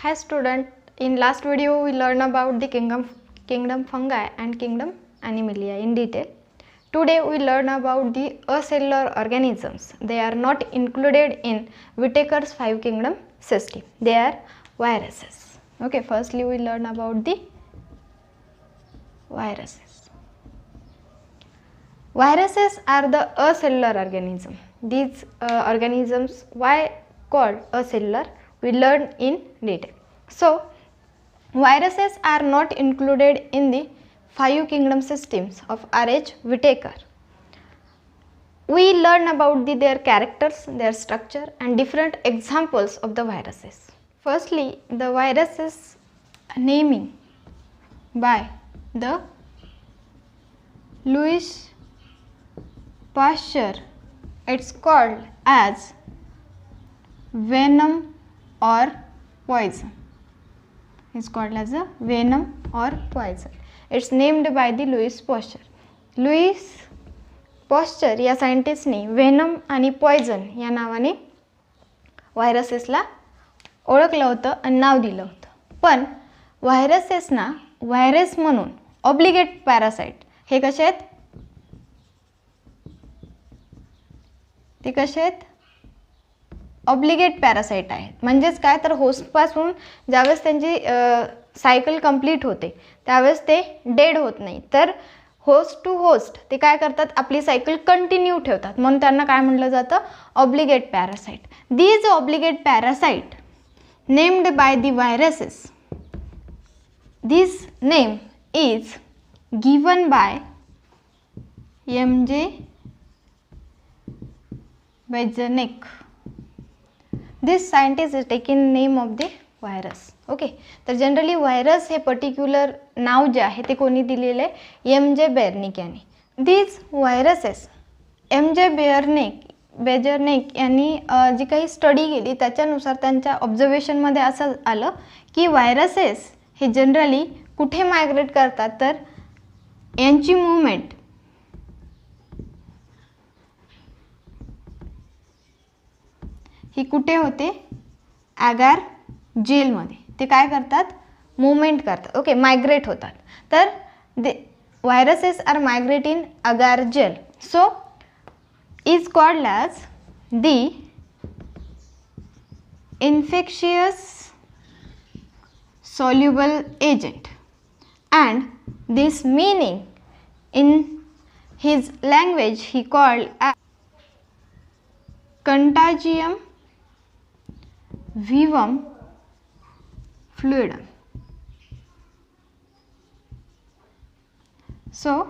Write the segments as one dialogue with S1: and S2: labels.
S1: Hi student, in last video we learned about the kingdom fungi and kingdom animalia in detail. Today we learn about the acellular organisms. They are not included in Whittaker's 5 kingdom system. They are viruses. Okay, firstly we learn about the viruses. Viruses are the acellular organism. These organisms, why called acellular, we learn in detail. So, viruses are not included in the 5 kingdom systems of R.H. Whittaker. We learn about their characters, their structure and different examples of the viruses. Firstly, the viruses naming by the Louis Pasteur, it's called as venom or poison. It's called as a venom or poison. It's named by the Louis Pasteur. Louis Pasteur या सायंटिस्टने venom आणि poison या नावाने व्हायरसेसला ओळखलं होतं आणि नाव दिलं होतं. पण व्हायरसेसना व्हायरस म्हणून ऑब्लिगेट पॅरासाइट हे कसे आहेत? ते कसे आहेत? ऑब्लिगेट पॅरासाइट आहेत. म्हणजेच काय तर होस्टपासून ज्यावेळेस त्यांची सायकल कंप्लीट होते त्यावेळेस ते डेड होत नाही, तर होस्ट टू होस्ट ते काय करतात, आपली सायकल कंटिन्यू ठेवतात, म्हणून त्यांना काय म्हटलं जातं? Obligate parasite. These obligate parasite named by the viruses, this name is given by M.J. Wegener. This scientist is taking name of the virus. Okay, तर जनरली व्हायरस हे पर्टिक्युलर नाव जे आहे ते कोणी दिलेले आहे? M.J. बेर्निक यांनी. These viruses M.J. बेजर्निक यांनी जी काही स्टडी केली त्याच्यानुसार त्यांच्या ऑब्झर्वेशनमध्ये असं आलं की व्हायरसेस हे जनरली कुठे मायग्रेट करतात, तर यांची मूवमेंट ही कुठे होते? ॲगार जेलमध्ये. ते काय करतात? मूवमेंट करतात. ओके, मायग्रेट होतात. तर they viruses are migrate in agar gel. So is called as the infectious soluble agent, and this meaning in his language he called as contagium vivum fluidum. So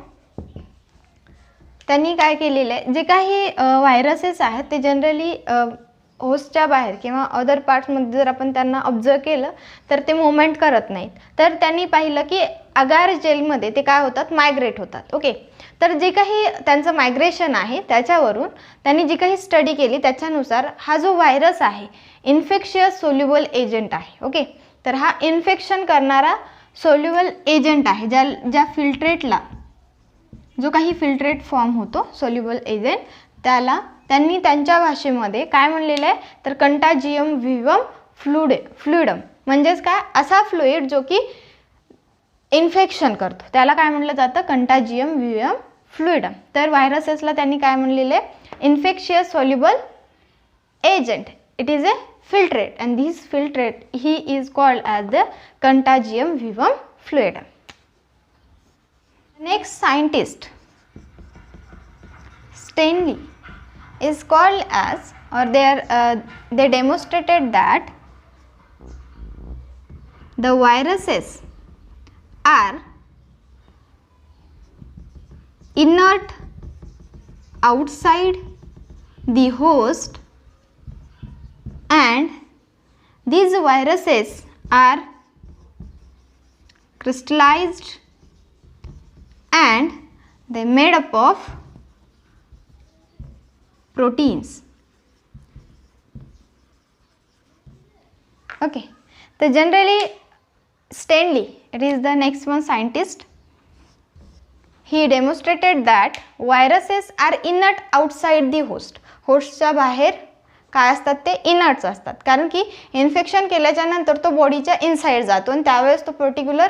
S1: त्यांनी काय केलेलं आहे, जे काही viruses आहेत ते जनरली होस्टच्या बाहेर किंवा अदर पार्ट्समध्ये जर आपण त्यांना ऑब्झर्व केलं तर ते मूवमेंट करत नाहीत. तर त्यांनी पाहिलं की अगार जेलमध्ये ते काय होतात? मायग्रेट होतात. ओके, तर जे काही त्यांचं मायग्रेशन आहे त्याच्यावरून त्यांनी जी काही स्टडी केली त्याच्यानुसार हा जो व्हायरस आहे इन्फेक्शियस सोल्युबल एजंट आहे. ओके, तर हा इन्फेक्शन करणारा सोल्युबल एजंट आहे. ज्या फिल्ट्रेटला जो काही फिल्ट्रेट फॉर्म होतो सोल्युबल एजंट, त्याला त्यांनी त्यांच्या भाषेमध्ये काय म्हणलेलं आहे, तर कंटाजियम व्हिवम फ्लुइडम. म्हणजेच काय? असा फ्लुइड जो की इन्फेक्शन करतो त्याला काय म्हणलं जातं? कंटाजियम व्हिवम फ्लुइडम. तर व्हायरसेसला त्यांनी काय म्हणलेलं आहे? Infectious soluble agent. It is A filtrate, and this filtrate he is called as the contagium vivum fluidum. Next scientist Stanley is called as, or they demonstrated that the viruses are inert outside the host, and these viruses are crystallized and they made up of proteins. Okay, so generally Stanley, it is the next one scientist, he demonstrated that viruses are inert outside the host. होस्टच्या बाहेर काय असतात ते इनर्ट्स असतात, कारण की infection केल्याच्या नंतर तो बॉडीच्या इनसाइड जातो आणि त्यावेळेस तो पर्टिक्युलर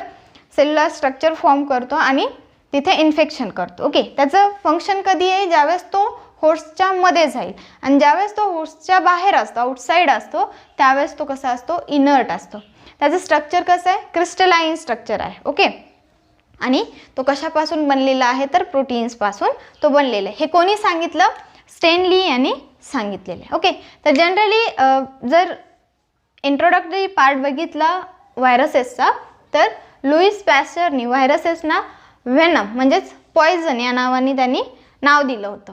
S1: सेल्युलर स्ट्रक्चर फॉर्म करतो आणि तिथे इन्फेक्शन करतो. ओके, त्याचं फंक्शन कधी आहे, ज्यावेळेस तो होस्टच्या मध्ये जाईल, आणि ज्यावेळेस तो होस्टच्या बाहेर असतो, आउटसाईड असतो, त्यावेळेस तो कसा असतो, इनर्ट असतो. त्याचं स्ट्रक्चर कसं आहे, क्रिस्टलाइन स्ट्रक्चर आहे. ओके, आणि तो कशापासून बनलेला आहे, तर प्रोटीन्सपासून तो बनलेला आहे. हे कोणी सांगितलं, स्टेनली यांनी सांगितलेलं आहे. ओके, तर जनरली जर इंट्रोडक्टरी पार्ट बघितला व्हायरसेसचा, तर लुईस पॅस्चरनी व्हायरसेसना व्हेनम म्हणजेच पॉयझन या नावाने त्यांनी नाव दिलं होतं.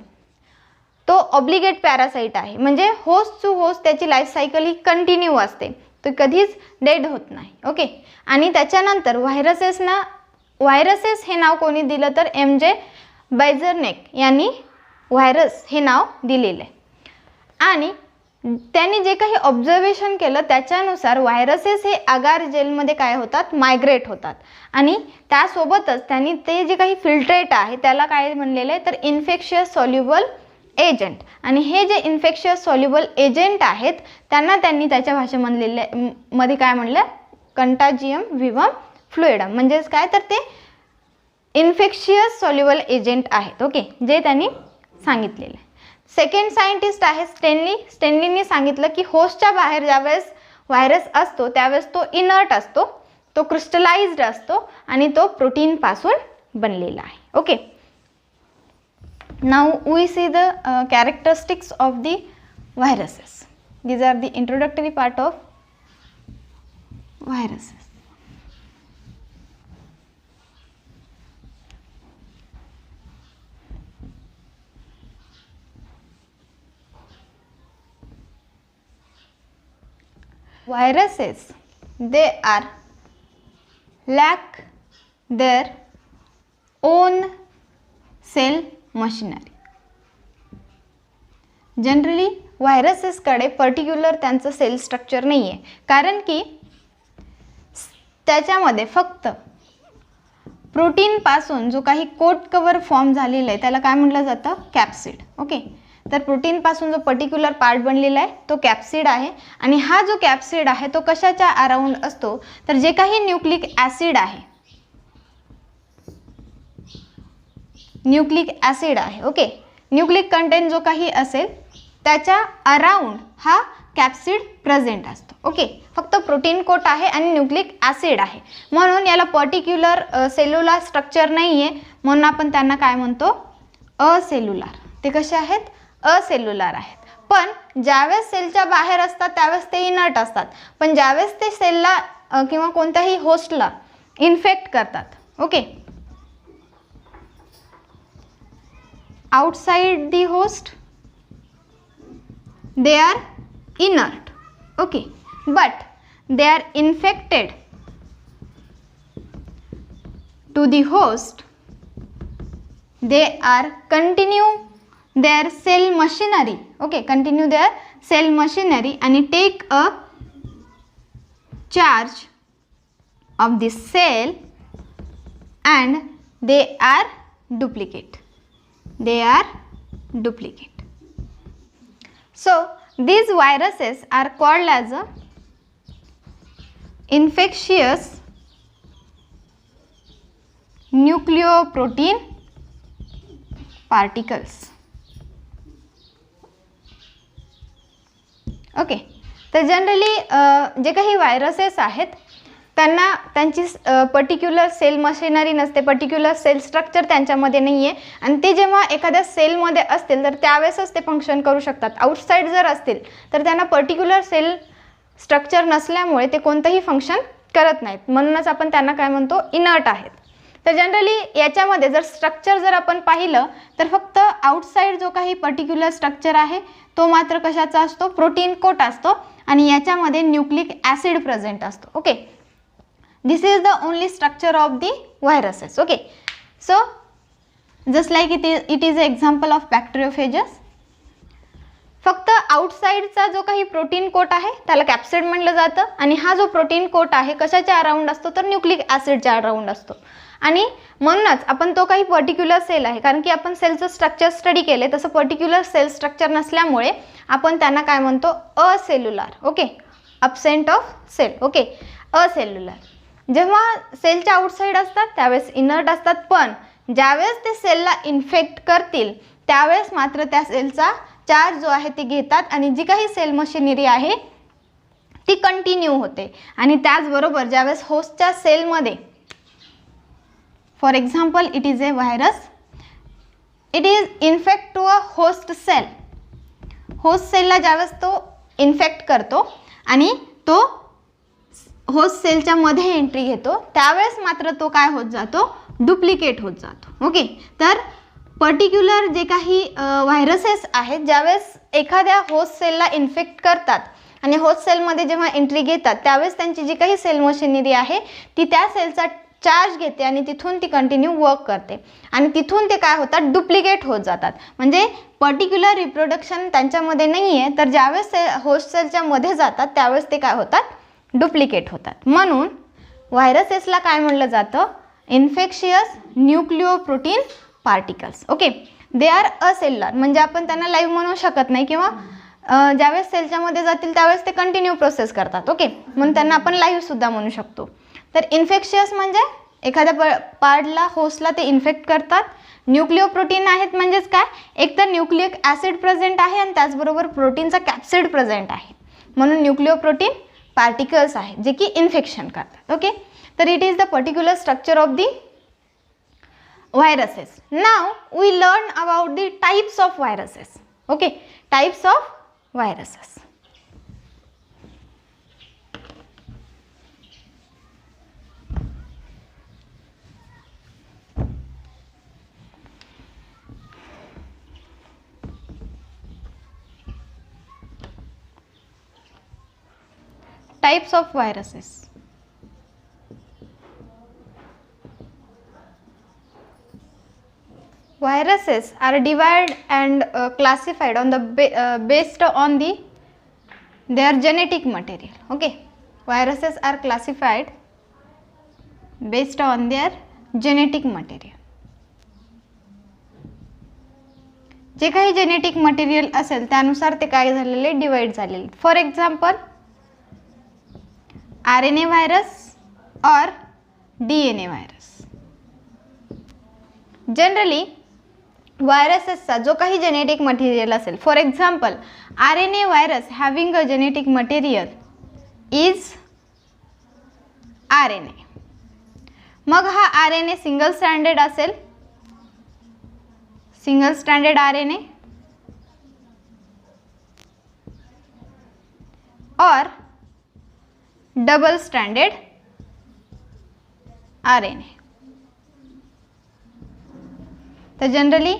S1: तो ऑब्लिगेट पॅरासाईट आहे, म्हणजे होस्ट टू होस्ट त्याची लाईफ सायकल ही कंटिन्यू असते, तो कधीच डेड होत नाही. ओके, आणि त्याच्यानंतर व्हायरसेस हे नाव कोणी दिलं, तर MJ बायझरनेक यांनी व्हायरस हे नाव दिलेलं आहे. आणि त्यांनी जे काही ऑब्झर्वेशन केलं त्याच्यानुसार व्हायरसेस हे अगार जेलमध्ये काय होतात, मायग्रेट होतात, आणि त्यासोबतच त्यांनी ते जे काही फिल्ट्रेट आहे त्याला काय म्हणलेलं आहे, तर इन्फेक्शियस सॉल्युबल एजंट. आणि हे जे इन्फेक्शियस सॉल्युबल एजंट आहेत त्यांना त्यांनी त्याच्या भाषेमध्ये काय म्हणलं, कंटाजियम विवम फ्लुइडम, म्हणजेच काय, तर ते इन्फेक्शियस सॉल्युबल एजंट आहेत. ओके, जे त्यांनी सांगितलेलं आहे. सेकंड सायंटिस्ट आहे स्टेनली. स्टेनलीने सांगितलं की होस्टच्या बाहेर ज्यावेळेस व्हायरस असतो त्यावेळेस तो इनर्ट असतो, तो क्रिस्टलाइज्ड असतो आणि तो प्रोटीनपासून बनलेला आहे. Okay, now we see the characteristics of the viruses. These are the introductory part of viruses. Viruses, they are lack their own cell machinery. Generally व्हायरसेसकडे पर्टिक्युलर त्यांचं सेल स्ट्रक्चर नाही आहे, कारण की त्याच्यामध्ये फक्त प्रोटीनपासून जो काही कोट कवर फॉर्म झालेला आहे त्याला काय म्हटलं जातं, कॅप्सिड. ओके, तर प्रोटीनपासून जो पर्टिक्युलर पार्ट बनलेला आहे तो कॅप्सिड आहे, आणि हा जो कॅप्सिड आहे तो कशाच्या अराउंड असतो, तर जे काही न्यूक्लिक ॲसिड आहे, न्यूक्लिक ॲसिड आहे, ओके, न्यूक्लिक कंटेंट जो काही असेल त्याच्या अराउंड हा कॅप्सिड प्रेझेंट असतो. ओके, फक्त प्रोटीन कोट आहे आणि न्यूक्लिक ॲसिड आहे, म्हणून याला पर्टिक्युलर सेल्युलर स्ट्रक्चर नाही आहे, म्हणून आपण त्यांना काय म्हणतो, असेल्युलर. ते कसे आहेत, असेल्युलर आहेत. पण ज्यावेळेस सेलच्या बाहेर असतात त्यावेळेस ते इनर्ट असतात, पण ज्यावेळेस ते सेलला किंवा कोणत्याही होस्टला इन्फेक्ट करतात, okay, outside the host they are inert. Okay, but they are infected to the host, they are continue their cell machinery. Okay, continue their cell machinery and take a charge of the cell and they are duplicate. They are duplicate. So these viruses are called as a infectious nucleoprotein particles. Okay, तर generally जे काही viruses आहेत त्यांना त्यांची particular sale machinery नसते, particular sale structure त्यांच्यामध्ये नाही आहे, आणि ते जेव्हा एखाद्या सेलमध्ये असतील तर त्यावेळेसच ते फंक्शन करू शकतात. आउटसाईड जर असतील तर त्यांना पर्टिक्युलर सेल स्ट्रक्चर नसल्यामुळे ते कोणतंही फंक्शन करत नाहीत, म्हणूनच आपण त्यांना काय म्हणतो, इनर्ट आहेत. तर जनरली याच्यामध्ये जर स्ट्रक्चर जर आपण पाहिलं तर फक्त आउटसाईड जो काही पर्टिक्युलर स्ट्रक्चर आहे तो मात्र कशाचा असतो, प्रोटीन कोट असतो, आणि याच्यामध्ये न्यूक्लिक ॲसिड प्रेझेंट असतो. Okay, this is the only structure of the viruses. Okay, so just like it is an example of bacteriophages. फक्त आउटसाइडचा जो काही प्रोटीन कोट आहे त्याला कॅप्सिड म्हणलं जातं, आणि हा जो प्रोटीन कोट आहे कशाच्या अराउंड असतो, तर न्यूक्लिक ॲसिडच्या अराउंड असतो, आणि म्हणूनच आपण तो काही पर्टिक्युलर सेल आहे, कारण की आपण सेलचं स्ट्रक्चर स्टडी केले, तसं पर्टिक्युलर सेल स्ट्रक्चर नसल्यामुळे आपण त्यांना काय म्हणतो, acellular. Okay, absent of cell. Okay, acellular. जेव्हा सेलच्या आउटसाईड असतात त्यावेळेस इनर्ट असतात, पण ज्यावेळेस ते सेलला इन्फेक्ट करतील त्यावेळेस मात्र त्या सेलचा चार्ज जो आहे ते घेतात आणि जी काही सेल मशिनरी आहे ती कंटिन्यू होते. आणि त्याचबरोबर ज्यावेळेस होस्टच्या सेलमध्ये, for example it is a virus, it is infect to a host cell. Host सेलला ज्यावेळेस तो इन्फेक्ट करतो आणि तो होस्ट सेलच्या मध्ये एंट्री घेतो त्यावेळेस मात्र तो काय होत जातो, डुप्लिकेट होत जातो. ओके, तर पर्टिक्युलर जे काही व्हायरसेस आहेत ज्यावेळेस एखाद्या होस्ट सेलला इन्फेक्ट करतात आणि होस्ट सेलमध्ये जेव्हा एंट्री घेतात त्यावेळेस त्यांची जी काही सेल मशिनरी आहे ती त्या सेलचा चार्ज घेते आणि तिथून ती कंटिन्यू वर्क करते आणि तिथून ते काय होतात, डुप्लिकेट होत जातात. म्हणजे पर्टिक्युलर रिप्रोडक्शन त्यांच्यामध्ये नाही आहे, तर ज्यावेळेस होस्ट सेलच्या मध्ये जातात त्यावेळेस ते काय होतात, डुप्लिकेट होतात. म्हणून व्हायरसेसला काय म्हणलं जातं, infectious nucleoprotein particles. Okay, they are acellular. म्हणजे आपण त्यांना लाईव्ह म्हणू शकत नाही किंवा ज्यावेळेस सेलच्या मध्ये जातील त्यावेळेस ते कंटिन्यू प्रोसेस करतात. ओके, म्हणून त्यांना आपण लाईव्ह सुद्धा म्हणू शकतो. तर इन्फेक्शियस म्हणजे एखाद्या पार्टला होस्टला ते इन्फेक्ट करतात. न्यूक्लिओप्रोटीन आहेत म्हणजेच काय, एक तर न्यूक्लिक ॲसिड प्रेझेंट आहे आणि त्याचबरोबर प्रोटीनचा कॅप्सिड प्रेझेंट आहे, म्हणून न्यूक्लिओप्रोटीन पार्टिकल्स आहेत जे की इन्फेक्शन करतात. ओके, तर it is the particular structure of the viruses. Now we learn about the types of viruses. Okay, types of viruses. Types of viruses. Viruses are divided and classified on the based on their genetic material. Okay, viruses are classified based on their genetic material. जे काही genetic material असेल त्यानुसार ते काय झालेले, divide झालेले. For example RNA virus और DNA virus. Generally व्हायरसेसचा जो काही जेनेटिक मटेरियल असेल, for example RNA virus having a genetic material is RNA. मग हा RNA सिंगल स्ट्रँडेड असेल, सिंगल स्ट्रँडेड RNA और डबल स्ट्रँडेड RNA. तर जनरली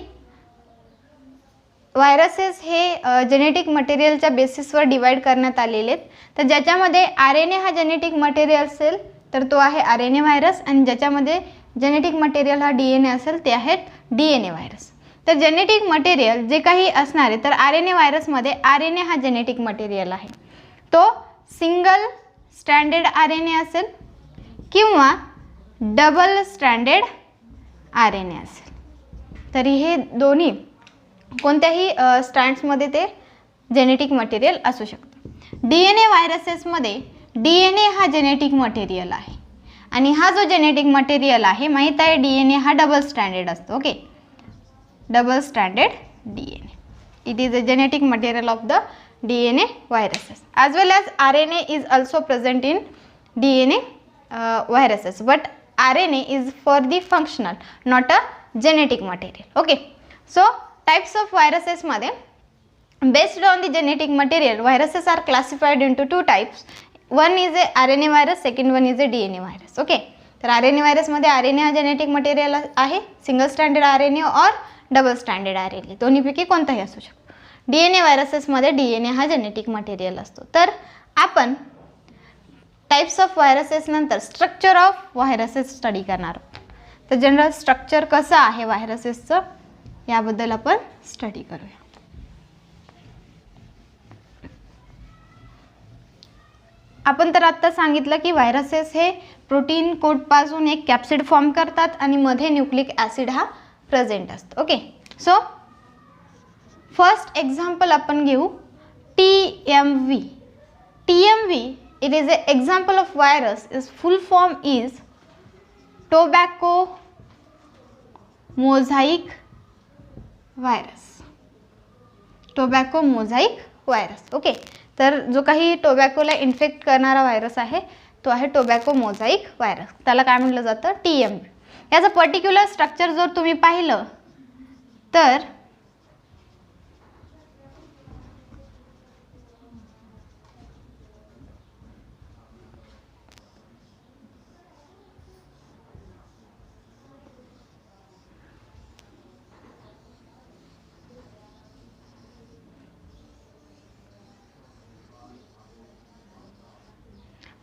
S1: व्हायरसेस हे जेनेटिक मटेरियलच्या बेसिसवर डिवाइड करण्यात आलेले आहेत. तर ज्याच्यामध्ये RNA हा जेनेटिक मटेरियल असेल तर तो आहे RNA व्हायरस आणि ज्याच्यामध्ये जेनेटिक मटेरियल हा DNA असेल ते आहेत DNA व्हायरस. तर जेनेटिक मटेरियल जे काही असणार आहे तर RNA व्हायरसमध्ये RNA हा जेनेटिक मटेरियल आहे, तो सिंगल स्ट्रँडेड RNA असेल किंवा डबल स्ट्रँडेड RNA असेल. तरी हे दोन्ही कोणत्याही स्ट्रँड्समध्ये ते जेनेटिक मटेरियल असू शकतं. DNA व्हायरसेसमध्ये DNA हा जेनेटिक मटेरियल आहे आणि हा जो जेनेटिक मटेरियल आहे माहीत आहे DNA हा डबल स्ट्रँडेड असतो. Okay, double stranded DNA. It is a genetic material of the DNA viruses as well as RNA is also present in DNA viruses, but RNA is for the functional, not a genetic material. Okay, so types of viruses मध्ये based on the genetic material viruses are classified into two types. One is a RNA virus, second one is a DNA virus. Okay, तर RNA virus मध्ये RNA हा genetic material आहे, single standard RNA और double standard RNA दोन्हीपैकी कोणताही असू शकतो. DNA व्हायरसेसमध्ये DNA हा जेनेटिक मटेरियल असतो. तर आपण टाइप्स ऑफ व्हायरसेस नंतर स्ट्रक्चर ऑफ व्हायरसेस स्टडी करणार आहोत. तर जनरल स्ट्रक्चर कसं आहे व्हायरसेसचं याबद्दल आपण स्टडी करूया. आपण तर आत्ता सांगितलं की व्हायरसेस हे प्रोटीन कोटपासून एक कॅप्सिड फॉर्म करतात आणि मध्ये न्यूक्लिक ॲसिड हा प्रेझेंट असतो. ओके, सो फर्स्ट एक्झाम्पल आपण घेऊ TMV. TMV, it is an example of virus. Its full form is tobacco mosaic virus. Tobacco mosaic virus. Okay, तर जो काही टोबॅकोला इन्फेक्ट करणारा व्हायरस आहे तो आहे टोबॅको मोझाईक व्हायरस. त्याला काय म्हटलं जातं? TMV. याचं पर्टिक्युलर स्ट्रक्चर जर तुम्ही पाहिलं तर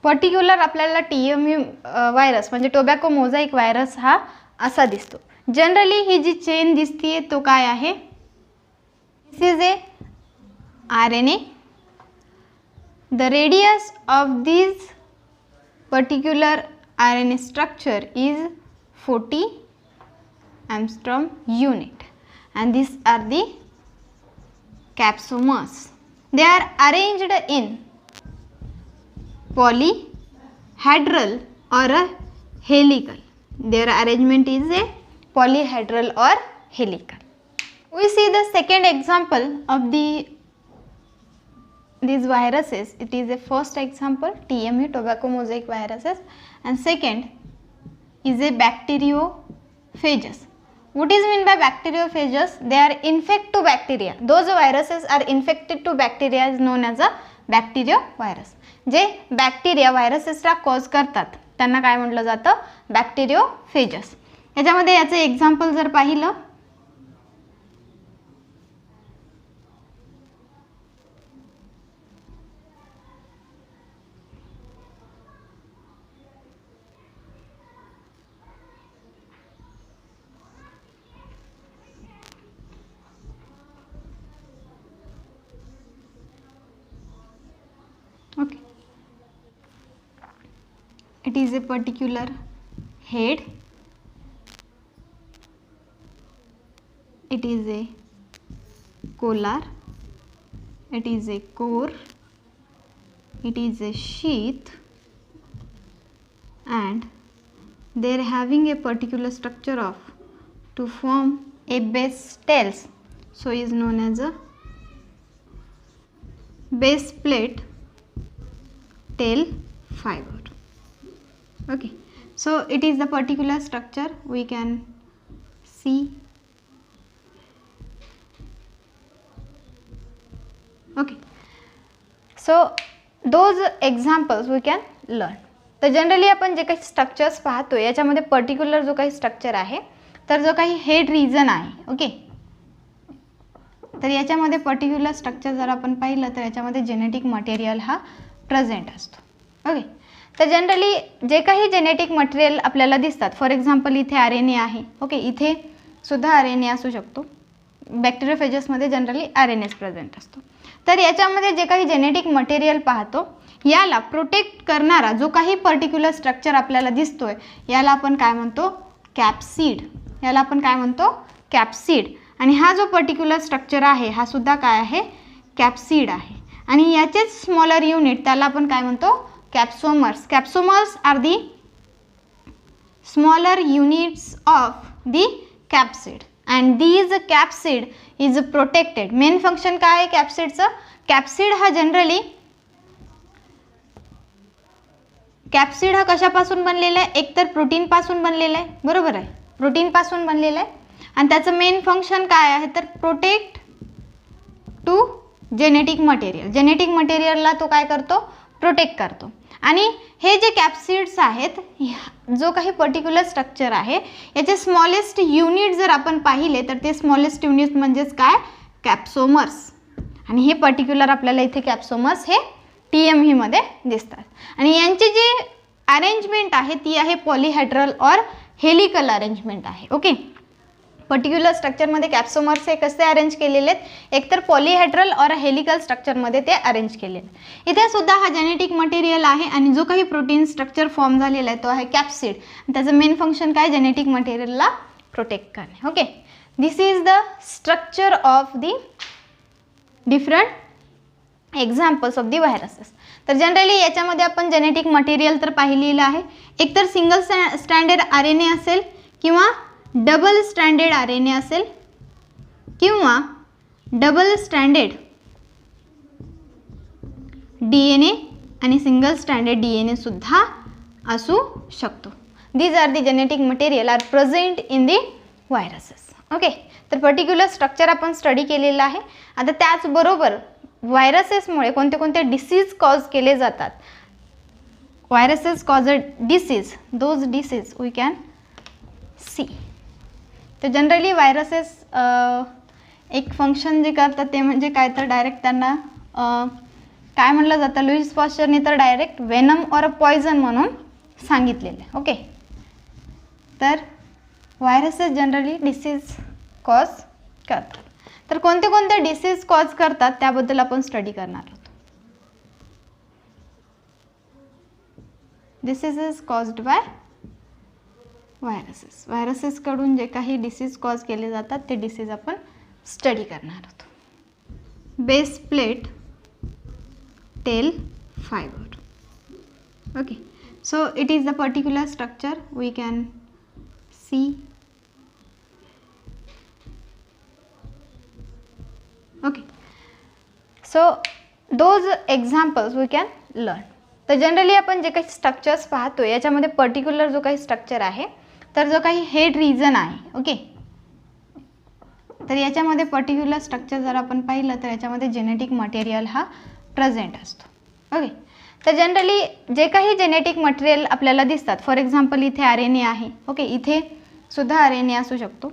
S1: पर्टिक्युलर आपल्याला TMV व्हायरस म्हणजे टोबॅको मोझाईक व्हायरस हा असा दिसतो. जनरली ही जी चेन दिसतीये तो काय आहे? This is a RNA. The radius of this particular RNA structure is 40 Angstrom unit and these are the capsomers. They are arranged in polyhedral or a helical. Their arrangement is a polyhedral or helical. We see the second example of these viruses. It is a first example TMV, tobacco mosaic viruses, and second is a bacteriophages. What is mean by bacteriophages? They are infect to bacteria. Those viruses are infected to bacteria is known as a bacteriovirus. जे bacteria व्हायरसेसला cause करतात त्यांना काय म्हटलं जातं? बॅक्टेरियोफेजस. याच्यामध्ये याचं example जर पाहिलं okay, it is a particular head, it is a collar, it is a core, it is a sheath, and they are having a particular structure of to form a base tails, so is known as a base plate tail fiber. Okay, so it is the particular structure we can see. Okay, so those examples we can learn. तर generally आपण जे काही structures पाहतो याच्यामध्ये particular जो काही structure आहे तर जो काही हेड रिजन आहे. ओके, तर याच्यामध्ये पर्टिक्युलर स्ट्रक्चर जर आपण पाहिलं तर याच्यामध्ये जेनेटिक मटेरियल हा प्रेझेंट असतो. ओके, तर जनरली जे काही जेनेटिक मटेरियल आपल्याला दिसतात, फॉर एक्झाम्पल इथे RNA आहे. ओके, इथे सुद्धा RNA असू शकतो. बॅक्टेरियोफेजसमध्ये जनरली RNAच प्रेझेंट असतो. तर याच्यामध्ये जे काही जेनेटिक मटेरियल पाहतो याला प्रोटेक्ट करणारा जो काही पर्टिक्युलर स्ट्रक्चर आपल्याला दिसतोय याला आपण काय म्हणतो? कॅप्सिड. याला आपण काय म्हणतो? कॅप्सिड. आणि हा जो पर्टिक्युलर स्ट्रक्चर आहे हा सुद्धा काय आहे? कॅप्सिड आहे. आणि याचेच स्मॉलर युनिट त्याला आपण काय म्हणतो? Capsomers. Capsomers are the smaller units of the capsid and these capsid is protected. Main function काय आहे कॅप्सिडचं? कॅप्सिड हा जनरली कॅप्सिड हा कशापासून बनलेला आहे? एकतर प्रोटीनपासून बनलेला आहे, बरोबर आहे, प्रोटीनपासून बनलेला आहे. आणि त्याचं मेन फंक्शन काय आहे तर protect to genetic material. Genetic मटेरियलला तो काय करतो? प्रोटेक्ट करतो. आणि हे जे कॅप्सिड्स आहेत, जो काही पर्टिक्युलर स्ट्रक्चर आहे याचे स्मॉलेस्ट युनिट जर आपण पाहिले तर ते स्मॉलेस्ट युनिट म्हणजेच काय? कॅप्सोमर्स. आणि हे पर्टिक्युलर आपल्याला इथे कॅप्सोमर्स हे TMV मध्ये दिसतात. आणि यांची जी अरेंजमेंट आहे ती आहे पॉलीहेड्रल और हेलिकल अरेंजमेंट आहे. ओके, पर्टिक्युलर स्ट्रक्चरमध्ये कॅप्सोमर्स हे कसे अरेंज केलेले आहेत, एकतर पॉलीहेड्रल और हेलिकल स्ट्रक्चरमध्ये ते अरेंज केलेले. इथे सुद्धा हा जेनेटिक मटेरियल आहे आणि जो काही प्रोटीन स्ट्रक्चर फॉर्म झालेला आहे तो आहे कॅप्सिड. त्याचं मेन फंक्शन काय, जेनेटिक मटेरियलला प्रोटेक्ट करणे. Okay, this is the structure of the different examples of the viruses. तर जनरली याच्यामध्ये आपण जेनेटिक मटेरियल तर पाहिलेलं आहे, एकतर सिंगल स्ट्रँडेड RNA असेल किंवा डबल स्ट्रँडेड RNA असेल किंवा डबल स्ट्रँडेड DNA आणि सिंगल स्ट्रँडेड DNA सुद्धा असू शकतो. These are the genetic material are present in the viruses. Okay, तर पर्टिक्युलर स्ट्रक्चर आपण स्टडी केलेलं आहे. आता त्याचबरोबर व्हायरसेसमुळे कोणते कोणते डिसीज कॉज केले जातात. Viruses cause a disease, those disease we can see. तर जनरली व्हायरसेस एक फंक्शन जे करतात ते म्हणजे काय, तर डायरेक्ट त्यांना काय म्हटलं जातं, लुईस पाश्चरने तर डायरेक्ट वेनम और अ पॉयझन म्हणून सांगितलेलं आहे. ओके, तर व्हायरसेस जनरली डिसीज कॉज करतात. तर कोणते कोणते डिसीज कॉज करतात त्याबद्दल आपण स्टडी करणार आहोत. Disease is caused by viruses. व्हायरसेसकडून जे काही डिसीज कॉज केले जातात ते डिसीज आपण स्टडी करणार आहोत. Base plate tail fibre. Okay, so it is the particular structure we can see. Okay, so those examples we can learn. तर जनरली आपण जे काही स्ट्रक्चर्स पाहतो याच्यामध्ये पर्टिक्युलर जो काही स्ट्रक्चर आहे, तर जो काही हेड रिजन आहे, ओके, तर याच्यामध्ये पर्टिक्युलर स्ट्रक्चर जर आपण पाहिलं तर याच्यामध्ये जेनेटिक मटेरियल हा प्रेझेंट असतो. ओके, तर जनरली जे काही जेनेटिक मटेरियल आपल्याला दिसतात, फॉर एक्झाम्पल इथे RNA आहे. ओके, इथे सुद्धा RNA असू शकतो.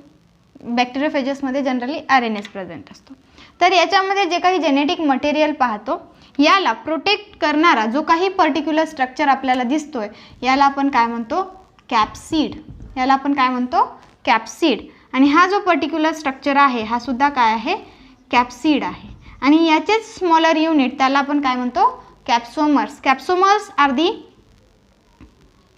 S1: बॅक्टेरियोफेजेसमध्ये जनरली RNAच प्रेझेंट असतो. तर याच्यामध्ये जे काही जेनेटिक मटेरियल पाहतो याला प्रोटेक्ट करणारा जो काही पर्टिक्युलर स्ट्रक्चर आपल्याला दिसतोय याला आपण काय म्हणतो, कॅप्सिड. याला आपण काय म्हणतो, कॅप्सिड. आणि हा जो पर्टिक्युलर स्ट्रक्चर आहे हा सुद्धा काय आहे, कॅप्सिड आहे. आणि याचेच स्मॉलर युनिट त्याला आपण काय म्हणतो, capsomers. Capsomers are the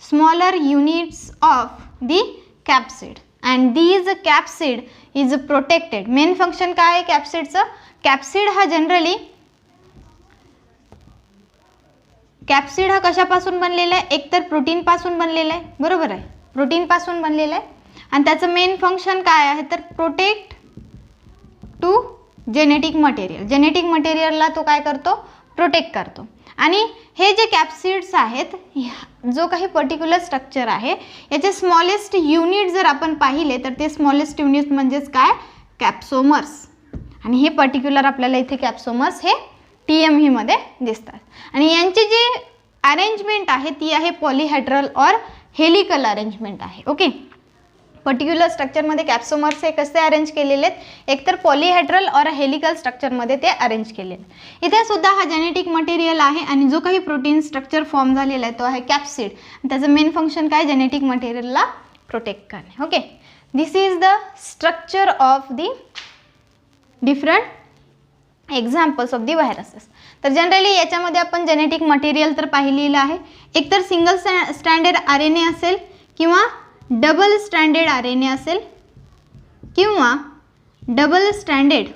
S1: smaller units of the capsid and these capsid is protected. Main function काय आहे कॅप्सिडचं, कॅप्सिड हा जनरली, कॅप्सिड हा कशापासून बनलेला आहे, एकतर प्रोटीनपासून बनलेला आहे, बरोबर आहे, प्रोटीनपासून बनलेला आहे. आणि त्याचं मेन फंक्शन काय आहे तर protect to genetic material. Genetic मटेरियलला तो काय करतो, प्रोटेक्ट करतो. आणि हे जे कॅप्सिड्स आहेत, जो काही पर्टिक्युलर स्ट्रक्चर आहे याचे स्मॉलेस्ट युनिट जर आपण पाहिले तर ते स्मॉलेस्ट युनिट म्हणजेच काय, कॅप्सोमर्स. आणि हे पर्टिक्युलर आपल्याला इथे कॅप्सोमर्स हे TME मध्ये दिसतात. आणि यांची जी अरेंजमेंट आहे ती आहे पॉलीहेड्रल और हेलिकल अरेंजमेंट आहे. ओके, पर्टिक्युलर स्ट्रक्चरमध्ये कॅप्सोमर्स हे कसे अरेंज केलेले आहेत, एकतर पॉलीहेड्रल और हेलिकल स्ट्रक्चरमध्ये ते अरेंज केलेले. इथे सुद्धा हा जेनेटिक मटेरियल आहे आणि जो काही प्रोटीन स्ट्रक्चर फॉर्म झालेला आहे तो आहे कॅप्सिड. त्याचं मेन फंक्शन काय, जेनेटिक मटेरियलला प्रोटेक्ट करणे. Okay, this is the structure of the different examples of the viruses. तर जनरली याच्यामध्ये आपण जेनेटिक मटेरियल तर पाहिलेलं आहे, एकतर सिंगल स्ट्रँडेड RNA असेल किंवा डबल स्ट्रँडेड RNA असेल किंवा डबल स्ट्रँडेड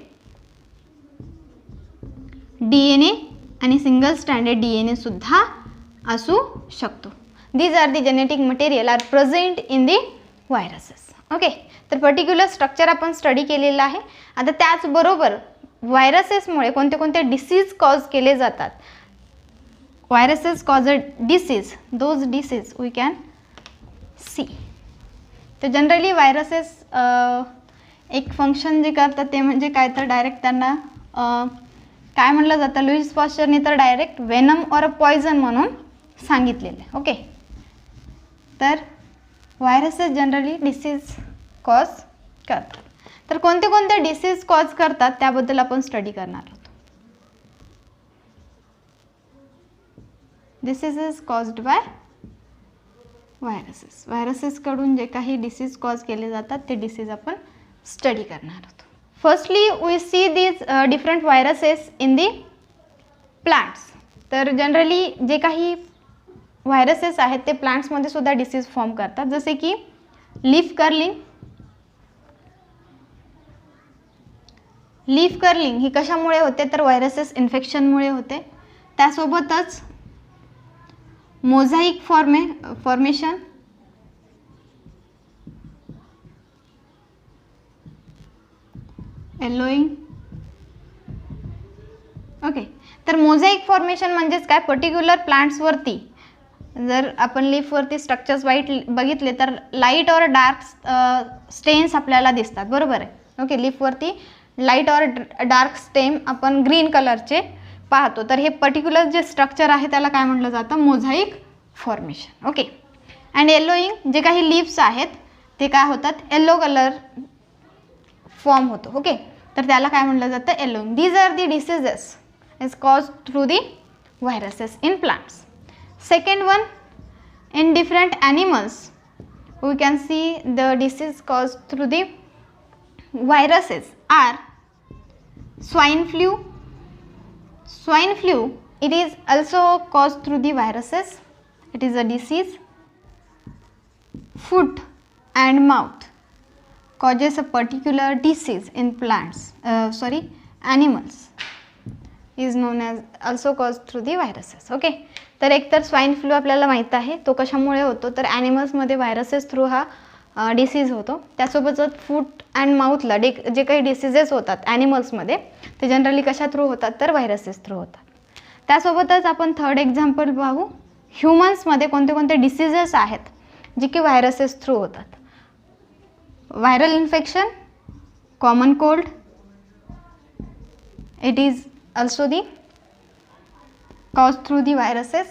S1: DNA आणि सिंगल स्ट्रँडेड DNA सुद्धा असू शकतो. These are the genetic material are present in the viruses. Okay, तर पर्टिक्युलर स्ट्रक्चर आपण स्टडी केलेलं आहे. आता त्याचबरोबर व्हायरसेसमुळे कोणते कोणते डिसीज कॉज केले जातात. Viruses cause a disease, those disease we can see. तर जनरली व्हायरसेस एक फंक्शन जे करतात ते म्हणजे काय, तर डायरेक्ट त्यांना काय म्हटलं जातं, लुईस पाश्चरने तर डायरेक्ट वेनम और अ पॉयझन म्हणून सांगितलेलं आहे. ओके, तर व्हायरसेस जनरली डिसीज कॉज करतात. तर कोणते कोणते डिसीज कॉज करतात त्याबद्दल आपण स्टडी करणार आहोत. Disease is caused by viruses. व्हायरसेसकडून जे काही डिसीज कॉज केले जातात ते डिसीज आपण स्टडी करणार आहोत. Firstly we see these different viruses in the plants. तर जनरली जे काही व्हायरसेस आहेत ते प्लांट्समध्ये सुद्धा डिसीज फॉर्म करतात, जसे की लीफ कर्लिंग. लीफ कर्लिंग ही कशामुळे होते तर व्हायरसेस इन्फेक्शनमुळे होते. त्यासोबतच मोझाईक फॉर्मेशन, येलोइंग. ओके, तर मोझाईक फॉर्मेशन म्हणजेच काय, पर्टिक्युलर प्लांट्सवरती जर आपण लीफवरती स्ट्रक्चर्स बघितले तर लाईट और डार्क स्टेन्स आपल्याला दिसतात, बरोबर आहे. ओके, लीफवरती लाईट और डार्क स्टेम आपण ग्रीन कलरचे पाहतो. तर हे पर्टिक्युलर जे स्ट्रक्चर आहे त्याला काय म्हटलं जातं, mosaic formation. Okay, and yellowing, जे काही लीव्स आहेत ते काय होतात, येलो कलर फॉर्म होतो. ओके, तर त्याला काय म्हटलं जातं, yellowing. These are the diseases is cause through the viruses in plants. Second one, in different animals we can see the disease caused through the viruses are swine flu. Swine flu, it is also caused through the viruses. It is a disease. Foot and mouth causes a particular disease in plants, animals, is known as also caused through the viruses. Okay, तर एक तर swine flu आपल्याला माहीत आहे, तो कशामुळे होतो तर ॲनिमल्समध्ये व्हायरसेस थ्रू हा डिसीज होतो. त्यासोबतच फूट अँड माउथला जे काही डिसीजेस होतात ॲनिमल्समध्ये ते जनरली कशा थ्रू होतात तर व्हायरसेस थ्रू होतात. त्यासोबतच आपण थर्ड एक्झाम्पल पाहू, ह्युमन्समध्ये कोणते कोणते डिसीजेस आहेत जे की व्हायरसेस थ्रू होतात. Viral infection, common cold, it is also the caused through the viruses.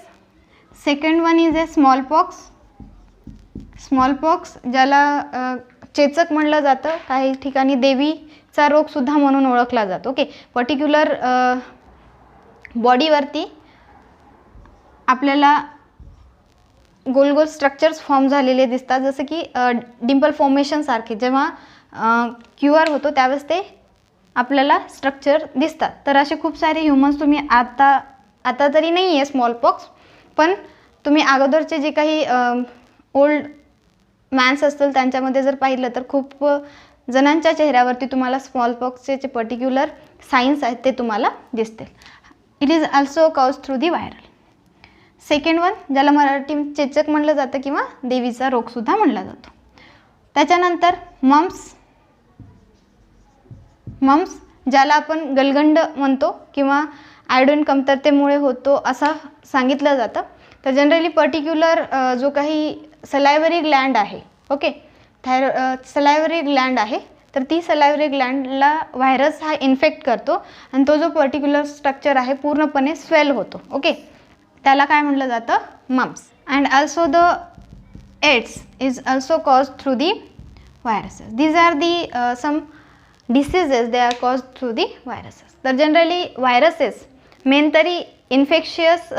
S1: Second one is a smallpox. Smallpox ज्याला चेचक म्हणलं जातं, काही ठिकाणी देवीचा रोग सुद्धा म्हणून ओळखला जातो. ओके, पर्टिक्युलर बॉडीवरती आपल्याला गोल गोल स्ट्रक्चर्स फॉर्म झालेले दिसतात, जसं की डिम्पल फॉर्मेशन सारखे. जेव्हा क्युअर होतो त्यावेळेस ते आपल्याला स्ट्रक्चर दिसतात. तर असे खूप सारे ह्युमन्स तुम्ही आता तरी नाही आहे स्मॉलपॉक्स, पण तुम्ही अगोदरचे जे काही ओल्ड मॅन्स असतील त्यांच्यामध्ये जर पाहिलं तर खूप जणांच्या चेहऱ्यावरती तुम्हाला स्मॉलपॉक्सचे जे पर्टिक्युलर सायन्स आहेत ते तुम्हाला दिसतील. It is also cause through the viral. Second one, ज्याला मराठी चेचक म्हणलं जातं किंवा देवीचा रोगसुद्धा म्हणला जातो. त्याच्यानंतर मम्स, ज्याला आपण गलगंड म्हणतो किंवा आयोडीन कमतरतेमुळे होतो असं सांगितलं जातं. तर जनरली पर्टिक्युलर जो काही सलायव्हरी ग्लँड आहे, ओके, सलायव्हरी ग्लँड आहे, तर ती सलायव्हरी ग्लँडला व्हायरस हा इन्फेक्ट करतो आणि तो जो पर्टिक्युलर स्ट्रक्चर आहे पूर्णपणे स्वेल होतो. ओके, त्याला काय म्हटलं जातं, mumps. And also the AIDS is also cause through the viruses. These are the some diseases they are cause through the viruses. तर जनरली व्हायरसेस मेन तरी इन्फेक्शियस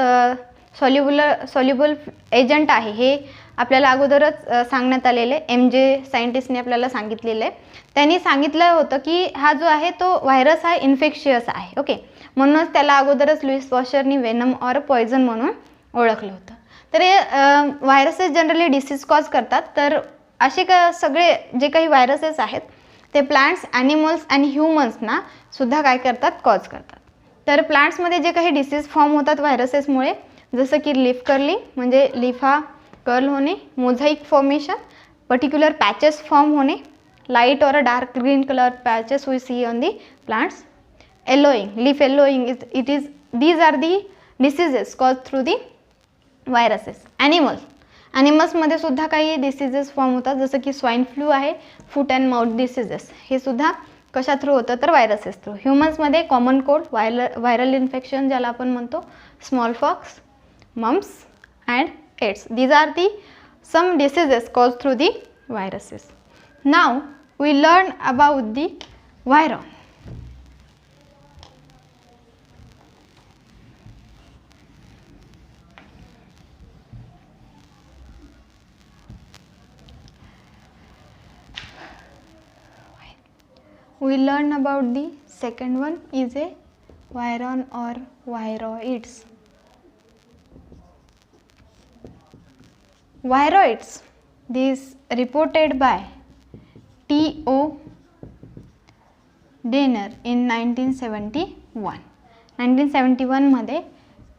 S1: सॉल्युबल एजंट आहे, हे आपल्याला अगोदरच सांगण्यात आलेले MJ सायंटिस्टने आपल्याला सांगितलेलं आहे. त्यांनी सांगितलं होतं की हा जो आहे तो व्हायरस हा इन्फेक्शियस आहे. ओके, म्हणूनच त्याला अगोदरच लुईस पॉस्चरनी वेनम ऑर पॉयझन म्हणून ओळखलं होतं. तर हे व्हायरसेस जनरली डिसीज कॉज करतात. तर असे सगळे जे काही व्हायरसेस आहेत ते प्लांट्स, ॲनिमल्स आणि ह्युमन्सना सुद्धा काय करतात, कॉज करतात. तर प्लांट्समध्ये जे काही डिसीज फॉर्म होतात व्हायरसेसमुळे, जसं की लीफ कर्लिंग म्हणजे लीफ हा कर्ल होणे, mosaic formation, particular patches form होणे, लाईट और dark green colour patches we see on the plants, yellowing, leaf yellowing, these are the diseases caused through the viruses. ॲनिमल्समध्ये सुद्धा काही डिसीजेस फॉर्म होतात, जसं की स्वाईन फ्लू आहे, फूट अँड माउथ डिसीजेस, हे सुद्धा कशा थ्रू होतं तर व्हायरसेस थ्रू. ह्युमन्समध्ये कॉमन कोल्ड, व्हायरल इन्फेक्शन ज्याला आपण म्हणतो, smallpox, mumps and AIDS. These are the some diseases cause through the viruses. Now we learn about the virion. we learn about the second one is a viron or viroids. Viroids, this reported by T.O. Denner in 1971. 1971 मध्ये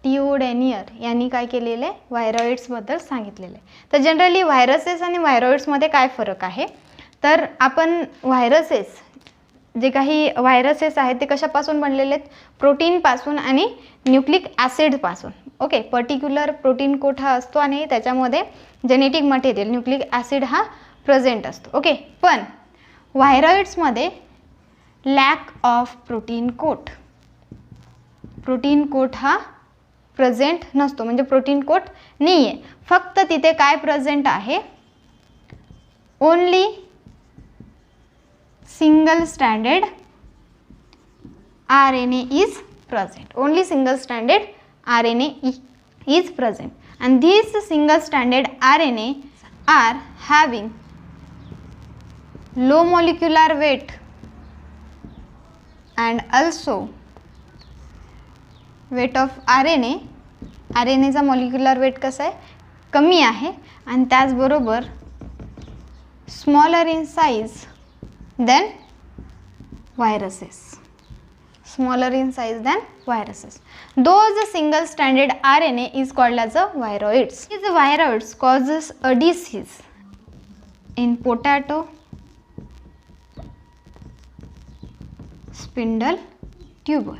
S1: T.O. Denier यांनी काय केलेले व्हायरॉइड्सबद्दल सांगितलेले. तर generally viruses आणि व्हायरॉइड्समध्ये काय फरक आहे, तर आपण व्हायरसेस जे काही व्हायरसेस आहेत ते कशापासून बनलेले आहेत, प्रोटीनपासून आणि न्यूक्लिक ॲसिडपासून. ओके, पर्टिक्युलर प्रोटीन कोट हा असतो आणि त्याच्यामध्ये जेनेटिक मटेरियल न्यूक्लिक ॲसिड हा प्रेझेंट असतो. ओके, पण व्हायरॉइड्समध्ये lack of protein coat, protein coat हा प्रेझेंट नसतो, म्हणजे प्रोटीन कोट नाही आहे. फक्त तिथे काय प्रेझेंट आहे, only single standard RNA is present. Only single stranded RNA is present, and these single stranded RNA are having low molecular weight and also weight of RNA चा molecular weight कसा आहे, कमी आहे, आणि त्याचबरोबर smaller in size than viruses. Smaller in size than viruses. Those single stranded RNA is called as a viroids. These viroids causes a disease in potato spindle tuber.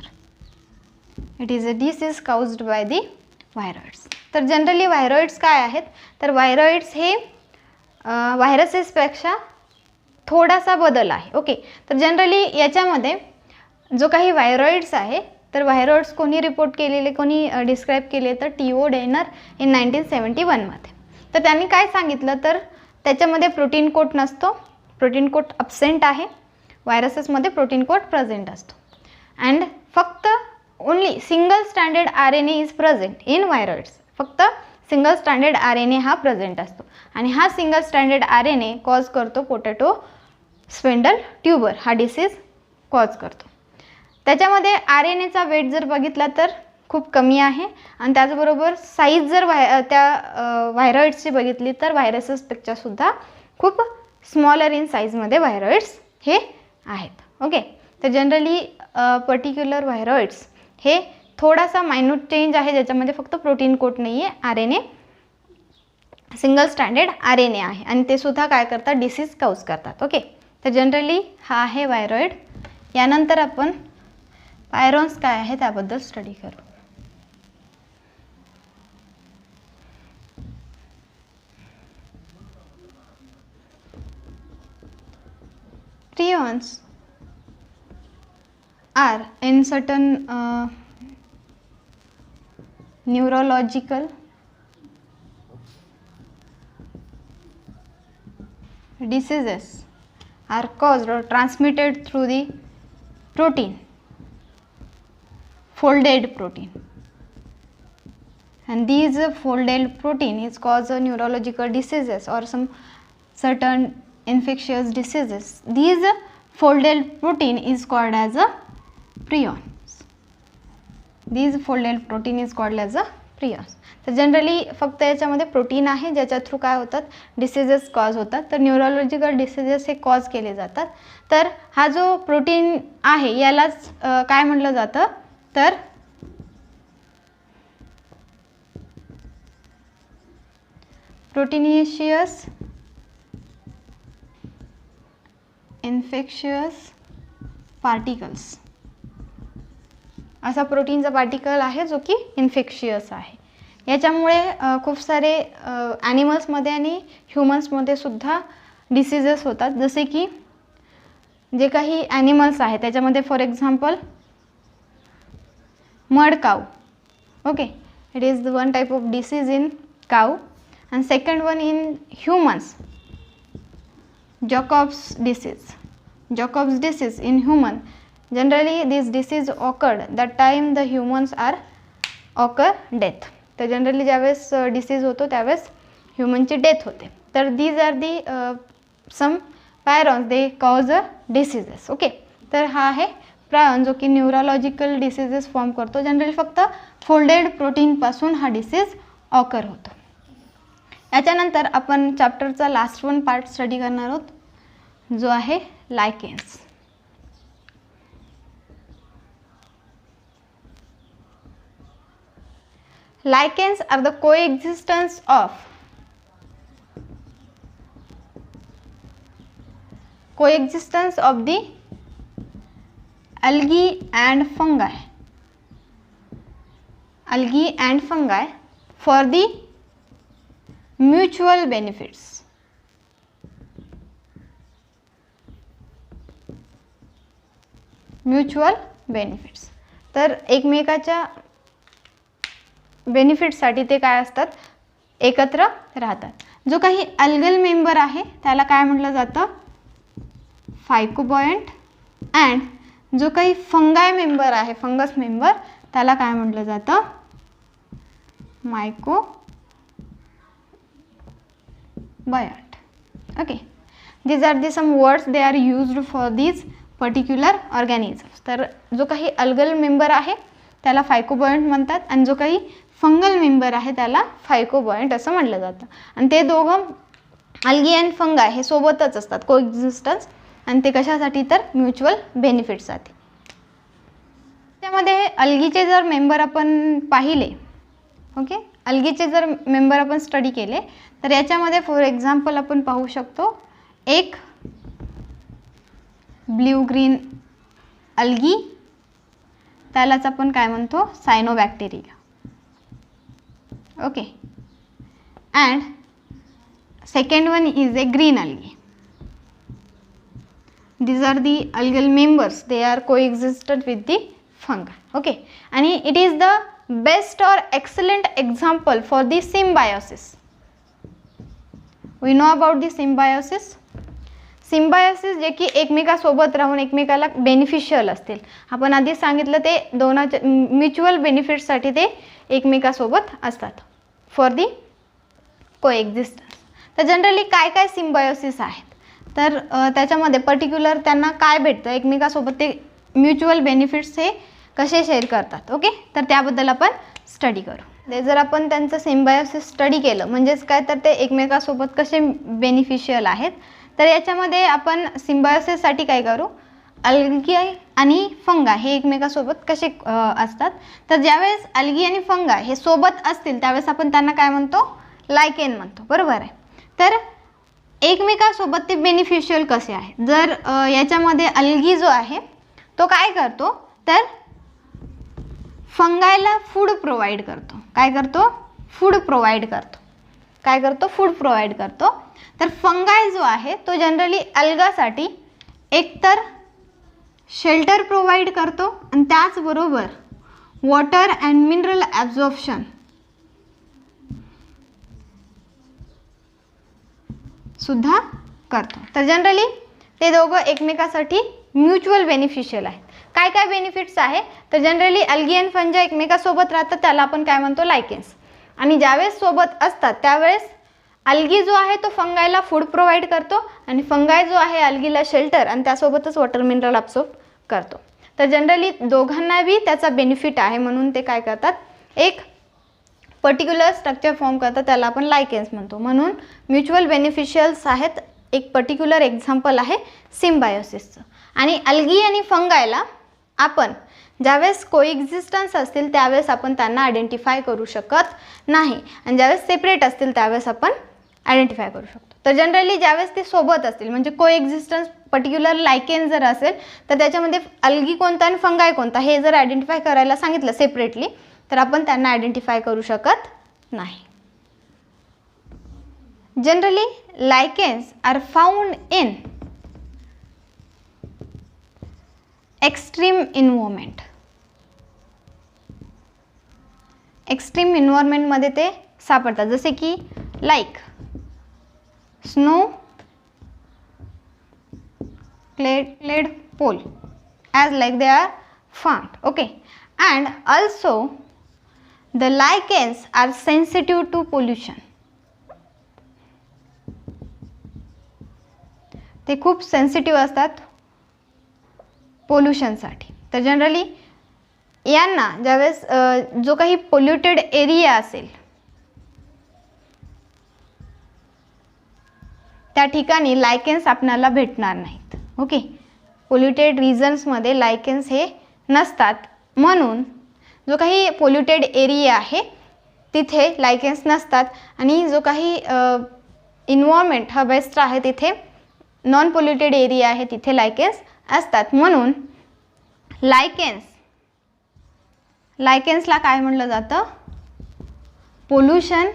S1: It is a disease caused by the viroids. तर generally viroids काय आहेत, तर viroids हे व्हायरसेसपेक्षा थोडासा बदल आहे. Okay, तर generally याच्यामध्ये जो काही व्हायरॉइड्स आहे, तर व्हायरॉइड्स कोणी रिपोर्ट केलेले, कोणी डिस्क्राईब केले, तर T.O. डेनर इन 1971 मध्ये. तर त्यांनी काय सांगितलं, तर त्याच्यामध्ये प्रोटीन कोट नसतो, प्रोटीन कोट अब्सेंट आहे, व्हायरसेसमध्ये प्रोटीन कोट प्रेझेंट असतो, अँड फक्त only single standard RNA is present in viroids. फक्त सिंगल स्टँडर्ड RNA हा प्रेझेंट असतो, आणि हा सिंगल स्टँडर्ड RNA कॉज करतो पोटॅटो स्पिंडल ट्यूबर हा डिसीज कॉज करतो. त्याच्यामध्ये RNAचा वेट जर बघितला तर खूप कमी आहे, आणि त्याचबरोबर साईज जर त्या व्हायरॉइड्सची बघितली तर व्हायरसेसपेक्षा सुद्धा खूप स्मॉलर इन साईजमध्ये व्हायरॉइड्स हे आहेत. ओके, तर जनरली पर्टिक्युलर व्हायरॉइड्स हे थोडासा मायन्यूट चेंज आहे, ज्याच्यामध्ये फक्त प्रोटीन कोट नाही आहे, RNA सिंगल स्टँडर्ड RNA आहे, आणि ते सुद्धा काय करतात, डिसीज काउज करतात. ओके, तर जनरली हा आहे व्हायरॉइड. यानंतर आपण पायरॉन्स काय आहे त्याबद्दल स्टडी करू. Prions are in certain neurological diseases are caused or transmitted through the protein, folded protein, and these folded protein is cause neurological diseases or some certain infectious diseases. These folded protein is called as a prions. These folded protein is called as a prions. तर generally फक्त याच्यामध्ये protein आहे, ज्याच्या through काय होतात, diseases cause होतात. तर neurological diseases हे कॉज केले जातात. तर हा जो प्रोटीन आहे यालाच काय म्हटलं जातं, तर प्रोटीनिशियस इन्फेक्शियस पार्टिकल्स असा प्रोटीनचा पार्टिकल आहे जो की इन्फेक्शियस आहे. याच्यामुळे खूप सारे ॲनिमल्समध्ये आणि ह्युमन्समध्ये सुद्धा डिसीजेस होतात. जसे की जे काही ॲनिमल्स आहेत त्याच्यामध्ये for example mud cow. Okay, it is one type of disease in cow, and second one in humans, Jacob's disease. Jacob's disease in human, generally this disease occurred the time the humans are occur death. तर generally ज्यावेळेस disease होतो त्यावेळेस ह्युमनची death होते. तर these are the some पायरॉन्स, they cause a diseases. Okay, तर हा आहे प्रायॉन, जो की न्यूरोलॉजिकल डिसीजेस फॉर्म करतो. जनरली फक्त फोल्डेड प्रोटीनपासून हा डिसीज ऑकर होतो. याच्यानंतर आपण चॅप्टरचा लास्ट वन पार्ट स्टडी करणार आहोत, जो आहे lichens. Lichens are the coexistence of the algae and fungi for the mutual benefits. तर एकमेकाच्या बेनिफिटसाठी ते काय असतात, एकत्र राहतात. जो काही अल्गल मेंबर आहे त्याला काय म्हटलं जातं, फायकोबॉयंट. अँड जो काही फंगाय मेंबर आहे, फंगस मेंबर, त्याला काय म्हटलं जातं, mycobiont. Okay, these are the some words they are used for these particular organisms. तर जो काही अल्गल मेंबर आहे त्याला फायकोबॉयंट म्हणतात, आणि जो काही फंगल मेंबर आहे त्याला फायकोबॉयंट असं म्हटलं जातं. आणि ते दोघं अल्गी अँड फंगाय हे सोबतच असतात, कोएक्झिस्टन्स. आणि ते कशासाठी, तर म्युच्युअल बेनिफिटसाठी. त्यामध्ये अल्गीचे जर मेंबर आपण पाहिले, ओके, अल्गीचे जर मेंबर आपण स्टडी केले, तर याच्यामध्ये फॉर एक्झाम्पल आपण पाहू शकतो एक ब्ल्यू ग्रीन अल्गी, त्यालाच आपण काय म्हणतो, cyanobacteria. Okay, and second one is a green algae. These are the algal members, they are coexistent with the fungi. Okay, आणि it is the best or excellent example for the symbiosis. We know about the symbiosis. Symbiosis जे की एकमेकासोबत राहून एकमेकाला beneficial असतील. आपण आधी सांगितलं ते दोनाच्या म्युच्युअल बेनिफिटसाठी ते एकमेकासोबत असतात फॉर दी कोएक्झिस्टन्स. तर जनरली काय काय सिम्बायोसिस आहेत, तर त्याच्यामध्ये पर्टिक्युलर त्यांना काय भेटतं, एकमेकासोबत ते म्युच्युअल बेनिफिट्स हे कसे शेअर करतात. ओके, तर त्याबद्दल आपण स्टडी करू. ते जर आपण त्यांचं सिम्बायोसिस स्टडी केलं म्हणजेच काय, तर ते एकमेकासोबत कसे बेनिफिशियल आहेत. तर याच्यामध्ये आपण सिम्बायोसिससाठी काय करू, अल्गी आणि फंगा हे एकमेकासोबत कसे असतात. तर ज्यावेळेस अल्गी आणि फंगा हे सोबत असतील त्यावेळेस आपण त्यांना काय म्हणतो, लायकेन म्हणतो. बरोबर आहे. तर एकमेकासोबत ते बेनिफिशियल कसे आहे, जर याच्यामध्ये अल्गी जो आहे तो काय करतो, तर फंगायला फूड प्रोव्हाइड करतो. काय करतो, फूड प्रोव्हाइड करतो. काय करतो, फूड प्रोव्हाइड करतो. तर फंगाय जो आहे तो जनरली अल्गासाठी एकतर शेल्टर प्रोव्हाइड करतो आणि त्याचबरोबर वॉटर अँड मिनरल ॲब्झॉर्प्शन सुद्धा करतो. तर जनरली ते दोघं एकमेकासाठी म्युच्युअल बेनिफिशियल आहेत. काय काय बेनिफिट्स आहे, तर जनरली अल्गी अँड फंजा एकमेकासोबत राहतात त्याला आपण काय म्हणतो, लायकेन्स. आणि ज्यावेळेस सोबत असतात त्यावेळेस अल्गी जो आहे तो फंगायला फूड प्रोव्हाइड करतो आणि फंगाय जो आहे अल्गीला शेल्टर आणि त्यासोबतच वॉटर मिनरल ॲब्सॉर्ब करतो. तर जनरली दोघांना बी त्याचा बेनिफिट आहे म्हणून ते काय करतात, एक पर्टिक्युलर स्ट्रक्चर फॉर्म करतात, त्याला आपण लायकेन्स म्हणतो. म्हणून म्युच्युअल बेनिफिशियल्स आहेत. एक पर्टिक्युलर एक्झाम्पल आहे सिम्बायोसिसचं. आणि अल्गी आणि फंगायला आपण ज्यावेळेस कोएक्झिस्टन्स असतील त्यावेळेस आपण त्यांना आयडेंटिफाय करू शकत नाही, आणि ज्यावेळेस सेपरेट असतील त्यावेळेस आपण आयडेंटिफाय करू शकतो. तर जनरली ज्यावेळेस ते सोबत असतील म्हणजे कोएक्झिस्टन्स पर्टिक्युलर लायकेन जर असेल तर त्याच्यामध्ये अल्गी कोणता आणि फंगाय कोणता हे जर आयडेंटिफाय करायला सांगितलं सेपरेटली तर आपण त्यांना आयडेंटिफाय करू शकत नाही. Generally lichens are found in extreme environment. Extreme इन्व्हायरमेंटमध्ये ते सापडतात, जसे की like snow clad pole as like they are found. Okay, and also the lichens are sensitive to pollution. ते खूप सेन्सिटिव्ह असतात पोल्युशनसाठी. तर जनरली यांना ज्यावेळेस जो काही पोल्युटेड एरिया असेल त्या ठिकाणी लायकेन्स आपल्याला भेटणार नाहीत. ओके, पोल्युटेड रिजन्समध्ये लायकेन्स हे नसतात, म्हणून जो काही पोल्युटेड एरिया आहे तिथे लायकेन्स नसतात आणि जो काही इन्व्हायरमेंट हा बेस्ट आहे तिथे नॉन पोल्युटेड एरिया आहे तिथे लायकेन्स असतात. म्हणून लायकेन्सला काय म्हटलं जातं? Pollution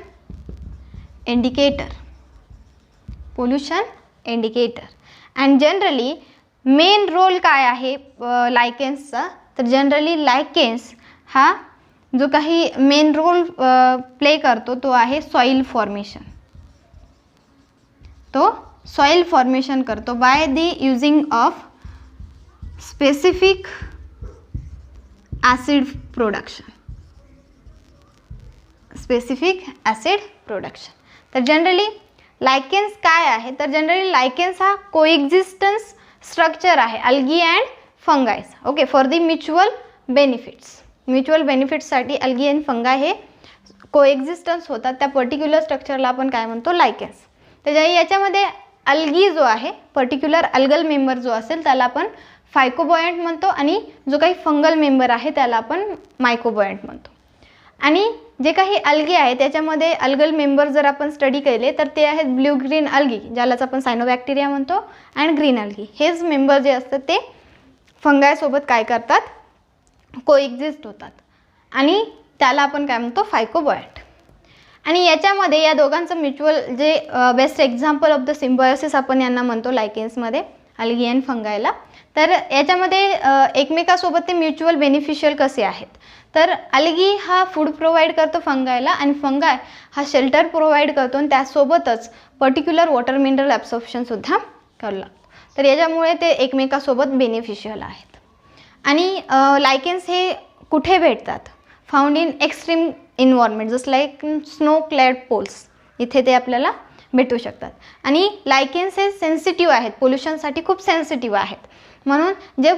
S1: indicator. Pollution indicator. And generally main role काय आहे लायकेन्सचा? तर जनरली लायकेन्स हा जो काही मेन रोल प्ले करतो तो आहे सॉइल फॉर्मेशन. तो सॉइल फॉर्मेशन करतो by the using of specific acid production. Specific acid production. तर जनरली लायकेन्स काय आहे? तर जनरली लायकेन्स हा कोएक्झिस्टन्स स्ट्रक्चर आहे अल्गी अँड फंगायचा. Okay, for the mutual benefits. Mutual बेनिफिट्ससाठी अल्गी अँड फंगाय हे कोएक्झिस्टन्स होतात. त्या पर्टिक्युलर स्ट्रक्चरला आपण काय म्हणतो? लायकेन्स. त्याच्या याच्यामध्ये अल्गी जो आहे, पर्टिक्युलर अल्गल मेंबर जो असेल त्याला आपण फायकोबॉयंट म्हणतो आणि जो काही फंगल मेंबर आहे त्याला आपण मायकोबॉयंट म्हणतो. आणि जे काही अल्गी आहे त्याच्यामध्ये अल्गल मेंबर जर आपण स्टडी केले तर ते आहेत ब्ल्यू ग्रीन अल्गी, ज्यालाच आपण सायनोबॅक्टेरिया म्हणतो, अँड ग्रीन अल्गी. हेच मेंबर जे असतात ते फंगायसोबत काय करतात? कोएक्झिस्ट होतात आणि त्याला आपण काय म्हणतो? फायकोबॉयंट. आणि याच्यामध्ये या दोघांचं म्युच्युअल जे best example of the symbiosis आपण यांना म्हणतो लायकेन्समध्ये, अल्गी अँड फंगायला. तर याच्यामध्ये एकमेकासोबत ते म्युच्युअल बेनिफिशियल कसे आहेत? तर अल्गी हा फूड प्रोव्हाइड करतो फंगायला आणि फंगाय हा शेल्टर प्रोव्हाइड करतो आणि त्यासोबतच पर्टिक्युलर वॉटर मिनरल ॲब्सॉर्प्शनसुद्धा करू लागतो. तर याच्यामुळे ते एकमेकासोबत बेनिफिशियल आहेत. आणि लायकेन्स हे कुठे भेटतात? Found in extreme environment just like snow clad poles, इथे ते आपल्याला भेटू शकतात. आणि लायकेन्स हे सेन्सिटिव्ह आहेत, पोल्युशनसाठी खूप सेन्सिटिव्ह आहेत. म्हणून जे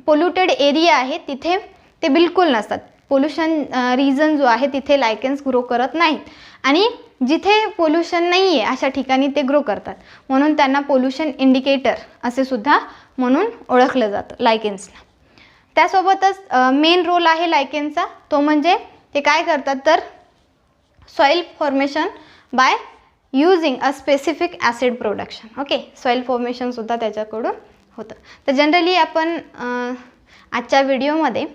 S1: पोल्युटेड एरिया आहे तिथे ते बिलकुल नसतात. पोल्युशन रिजन जो आहे तिथे लायकेन्स ग्रो करत नाहीत आणि जिथे पोल्युशन नाही आहे अशा ठिकाणी ते ग्रो करतात. म्हणून त्यांना पोल्युशन इंडिकेटर असे सुद्धा म्हणून ओळखलं जातं लायकेन्सला. त्यासोबतच मेन रोल आहे लायकेनचा, तो म्हणजे ते काय करतात तर soil formation by using a specific acid production. Okay, soil फॉर्मेशनसुद्धा त्याच्याकडून होतं. तर जनरली आपण आजच्या व्हिडिओमध्ये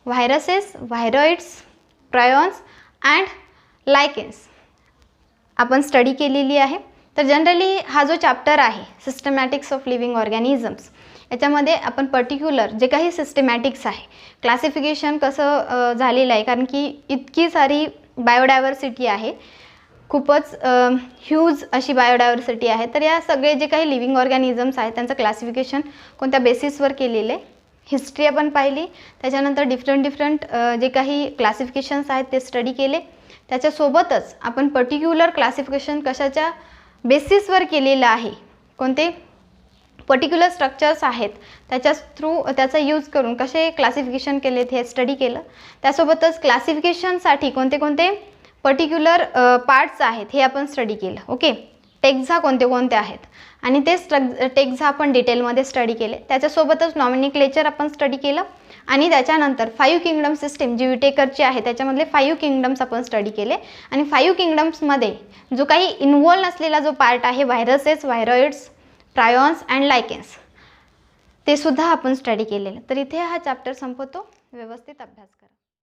S1: viruses, viroids, prions and lichens आपण स्टडी केलेली आहे. तर जनरली हा जो चॅप्टर आहे सिस्टमॅटिक्स ऑफ लिव्हिंग ऑर्गॅनिझम्स, याच्यामध्ये आपण पर्टिक्युलर जे काही सिस्टमॅटिक्स आहे, क्लासिफिकेशन कसं झालेलं आहे, कारण की इतकी सारी बायोडायव्हर्सिटी आहे, खूपच ह्यूज अशी बायोडायव्हर्सिटी आहे. तर या सगळे जे काही लिव्हिंग ऑर्गॅनिझम्स आहेत त्यांचं क्लासिफिकेशन कोणत्या बेसिसवर केलेलं आहे, हिस्ट्री आपण पाहिली. त्याच्यानंतर डिफरंट जे काही क्लासिफिकेशन्स आहेत ते स्टडी केले. त्याच्यासोबतच आपण पर्टिक्युलर क्लासिफिकेशन कशाच्या बेसिसवर केलेलं आहे, कोणते पर्टिक्युलर स्ट्रक्चर्स आहेत त्याच्या थ्रू त्याचा यूज करून कसे क्लासिफिकेशन केलेत हे स्टडी केलं. त्यासोबतच क्लासिफिकेशनसाठी कोणते कोणते पर्टिक्युलर पार्ट्स आहेत हे आपण स्टडी केलं. ओके, टेक्झा कोणते कोणते आहेत आणि ते टेक्झा आपण डिटेलमध्ये स्टडी केले. त्याच्यासोबतच नॉमिनिक्लेचर आपण स्टडी केलं आणि त्याच्यानंतर 5 किंगडम सिस्टीम जी विटेकरची आहे त्याच्यामधले 5 किंगडम्स आपण स्टडी केले. आणि 5 किंगडम्समध्ये जो काही इन्व्हॉल्व नसलेला जो पार्ट आहे viruses, viroids, prions and lichens, ते सुद्धा आपण स्टडी केलेलं. तर इथे हा चॅप्टर संपवतो. व्यवस्थित अभ्यास करा.